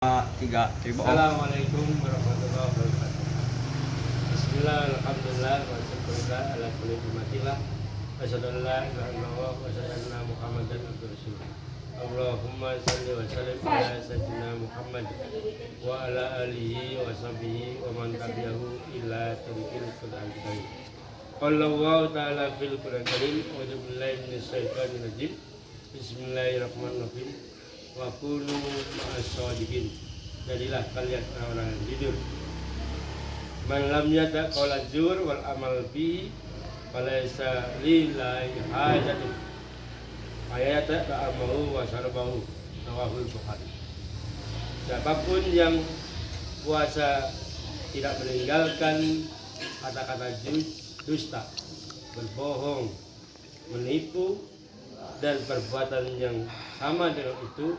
Tiga ribu. Assalamualaikum warahmatullahi wabarakatuh. Bismillah, alhamdulillah, wa syukurillah, ala kulli ni'matillah. Asyhadu an la ilaha illallah wa asyhadu anna Muhammadan abduhu rasulullah. Allahumma shalli wa sallim ala sayyidina Muhammad wa ala alihi wa sahbihi wa man tabi'ahu ila tariqil Qur'an karim. Qala Allah ta'ala fil Qur'an karim, wa billahi minash shaitanir rajim. Bismillahirrahmanirrahim. Wa kunu ma'as-shadiqin, jadilah kalian orang-orang yang jujur. Man lam yada qaula zur wal amal bi falaysa lillahi hajatun ayata ta'amahu wa syarbahu, rawahul Bukhari. Siapapun yang puasa tidak meninggalkan kata-kata dusta, berbohong, menipu, dan perbuatan yang sama dengan itu,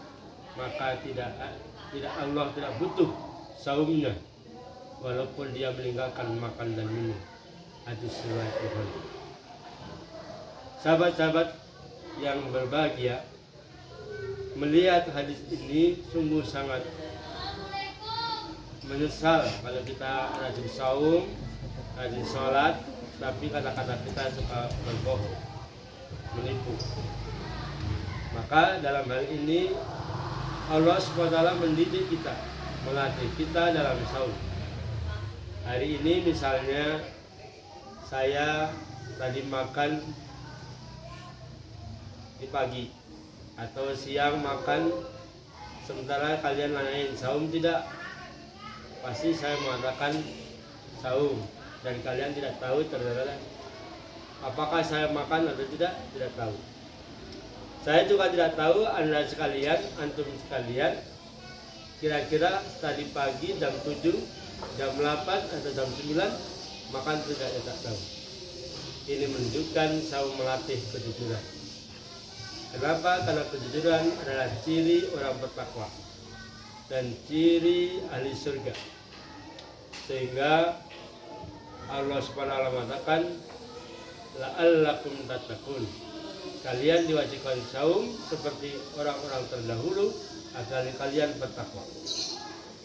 maka tidak Allah tidak butuh saumnya walaupun dia meninggalkan makan dan minum. Hadis riwayat Bukhari. Sahabat-sahabat yang berbahagia, melihat hadis ini sungguh sangat menyesal kalau kita rajin saum, rajin sholat, tapi kata-kata kita suka berbohong, menipu. Maka dalam hal ini Allah SWT mendidik kita, melatih kita dalam saum. Hari ini misalnya saya tadi makan di pagi atau siang makan, sementara kalian nanyain saum tidak, pasti saya mengatakan saum, dan kalian tidak tahu ternyata apakah saya makan atau tidak tahu. Saya juga tidak tahu Anda sekalian, antum sekalian, kira-kira tadi pagi jam 7, jam 8 atau jam 9 makan tidak tahu. Ini menunjukkan saum melatih kejujuran. Kenapa? Karena kejujuran adalah ciri orang bertakwa dan ciri ahli surga. Sehingga Allah Subhanahu wa ta'ala mengatakan la'allakum tattaqun, kalian diwajibkan saum seperti orang-orang terdahulu agar kalian bertakwa.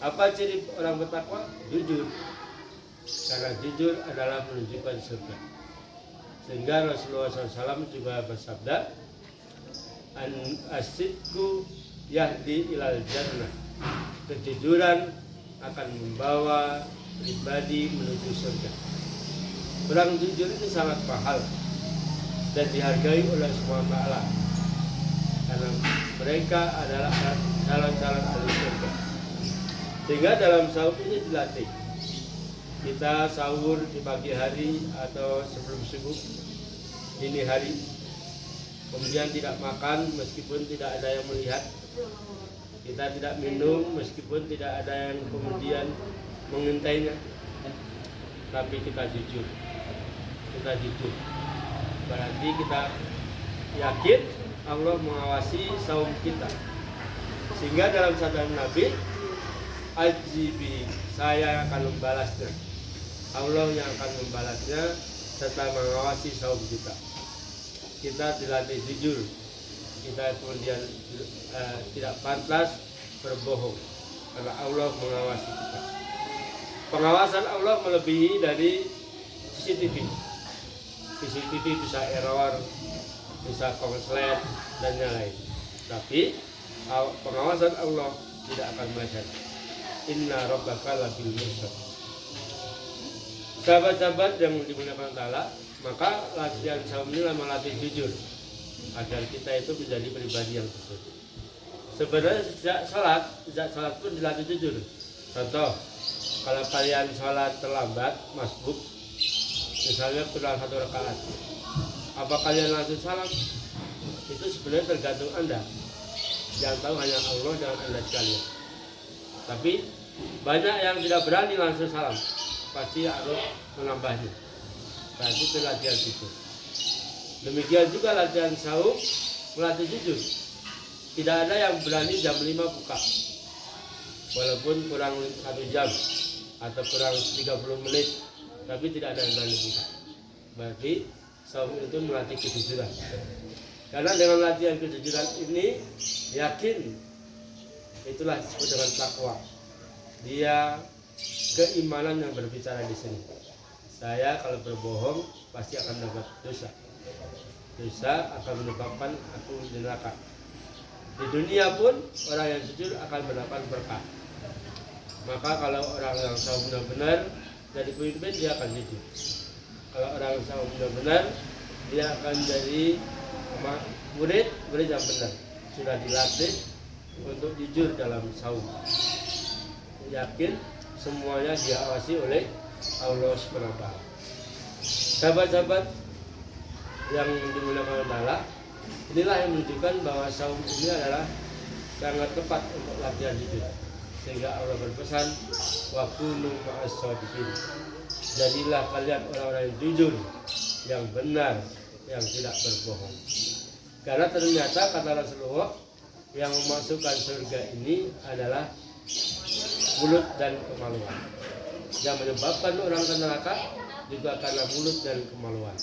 Apa ciri orang bertakwa? Jujur. Karena jujur adalah menunjukkan surga. Sehingga Rasulullah SAW juga bersabda, As-sidqu yahdi ilal jannah, kejujuran akan membawa pribadi menuju surga. Orang jujur ini sangat mahal dan dihargai oleh SWT, karena mereka adalah calon-calon ahli surga. Sehingga dalam saum ini dilatih. Kita sahur di pagi hari atau sebelum subuh, dini hari, kemudian tidak makan meskipun tidak ada yang melihat, kita tidak minum meskipun tidak ada yang kemudian mengintainya, tapi kita jujur. Berarti kita yakin Allah mengawasi saum kita. Sehingga dalam sabda Nabi, ajibi, saya akan membalasnya, Allah yang akan membalasnya serta mengawasi saum kita. Kita dilatih jujur, kita kemudian tidak pantas berbohong karena Allah mengawasi kita. Pengawasan Allah melebihi dari CCTV. CCTV bisa error, bisa konslet, dan lain-lain. Tapi pengawasan Allah tidak akan meleset. Inna rabbaka labil mirsad. Sahabat-sahabat yang dimuliakan Allah, maka latihan saum ini melatih jujur agar kita itu menjadi pribadi yang jujur. Sebenarnya sejak salat pun dilatih jujur. Contoh, kalau kalian sholat terlambat, masbuk, misalnya kurang 1 rakaat, apa kalian langsung salam? Itu sebenarnya tergantung Anda. Yang tahu hanya Allah dan Anda sekalian. Tapi banyak yang tidak berani langsung salam, pasti harus menambahnya. Berarti itu latihan jujur. Demikian juga latihan saum melatih jujur. Tidak ada yang berani jam 5 buka, walaupun kurang 1 jam atau kurang 30 menit, tapi tidak ada yang berani buka. Berarti saum itu melatih kejujuran. Karena dengan latihan kejujuran ini, yakin Itulah disebut dengan takwa. Dia keimanan yang berbicara di sini. Saya kalau berbohong pasti akan dapat dosa. Dosa akan menyebabkan aku di neraka. Di dunia pun orang yang jujur akan mendapat berkah. Maka kalau orang yang saum benar-benar jadi pemimpin, dia akan jujur. Kalau orang yang saum benar-benar, dia akan jadi murid yang benar. Sudah dilatih untuk jujur dalam saum. Yakin semuanya diawasi oleh Allah SWT. Sahabat-sahabat yang dimuliakan Allah, inilah yang menunjukkan bahwa saum ini adalah sangat tepat untuk latihan jujur. Sehingga Allah berpesan, wa kunu ma'as shadiqin. Jadilah kalian orang-orang yang jujur, yang benar, yang tidak berbohong. Karena ternyata kata Rasulullah, yang memasukkan surga ini adalah mulut dan kemaluan. Yang menyebabkan orang ke neraka juga karena mulut dan kemaluan.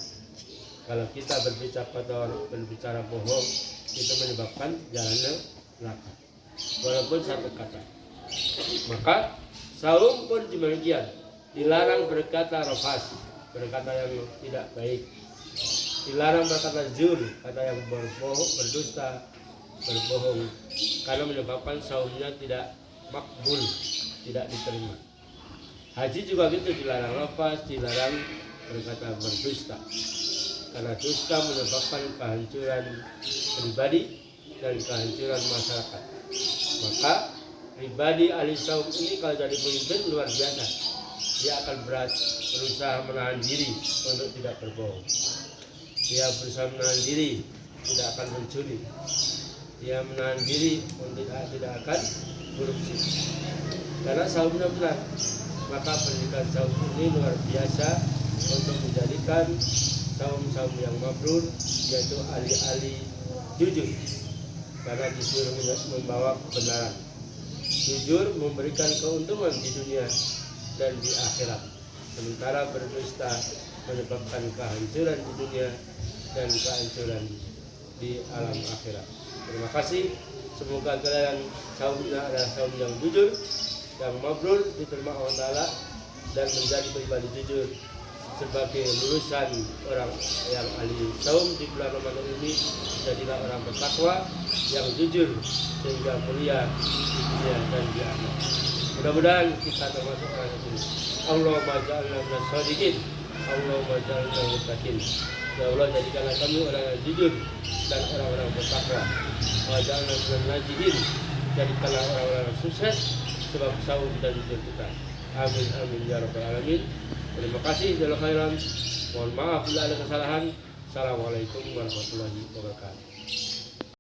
Kalau kita berbicara bohong, itu menyebabkan jalannya neraka. Walaupun satu kata. Maka saum pun demikian, dilarang berkata rafas, berkata yang tidak baik. Dilarang berkata zur, kata yang berbohong, berdusta, berbohong, karena menyebabkan saumnya tidak makbul, tidak diterima. Haji juga gitu, dilarang rafas, dilarang berkata berdusta, karena dusta menyebabkan kehancuran pribadi dan kehancuran masyarakat. Maka pribadi ahli saum ini kalau jadi pemimpin luar biasa. Dia akan berusaha menahan diri untuk tidak berbohong. Dia berusaha menahan diri tidak akan mencuri. Dia menahan diri untuk tidak akan korupsi. Karena saumnya benar. Maka pendidikan saum ini luar biasa untuk menjadikan saum-saum yang mabrur, yaitu ahli-ahli jujur. Karena jujur membawa kebenaran. Jujur memberikan keuntungan di dunia dan di akhirat. Sementara berdusta menyebabkan kehancuran di dunia dan kehancuran di alam akhirat. Terima kasih. Semoga kalian saumnya adalah saum yang jujur, yang mabrur, diterima Allah Ta'ala, dan menjadi pribadi jujur sebagai lulusan orang yang ahli saum di bulan Ramadan ini. Jadilah orang bertakwa yang jujur sehingga mulia di dunia dan di akhirat. Mudah-mudahan kita termasuk orang ini. Allahumma ja'alna minas shadiqin, Allahumma ja'alna muttaqin. Ya Allah, jadikanlah kami orang yang jujur dan orang-orang bertakwa. Wa ja'alna minal najihin, jadikanlah orang-orang yang sukses sebab saum dan jujur kita. Amin amin ya rabbal alamin. Terima kasih, jazakallahu khairan. Mohon maaf bila ada kesalahan. Assalamualaikum warahmatullahi wabarakatuh.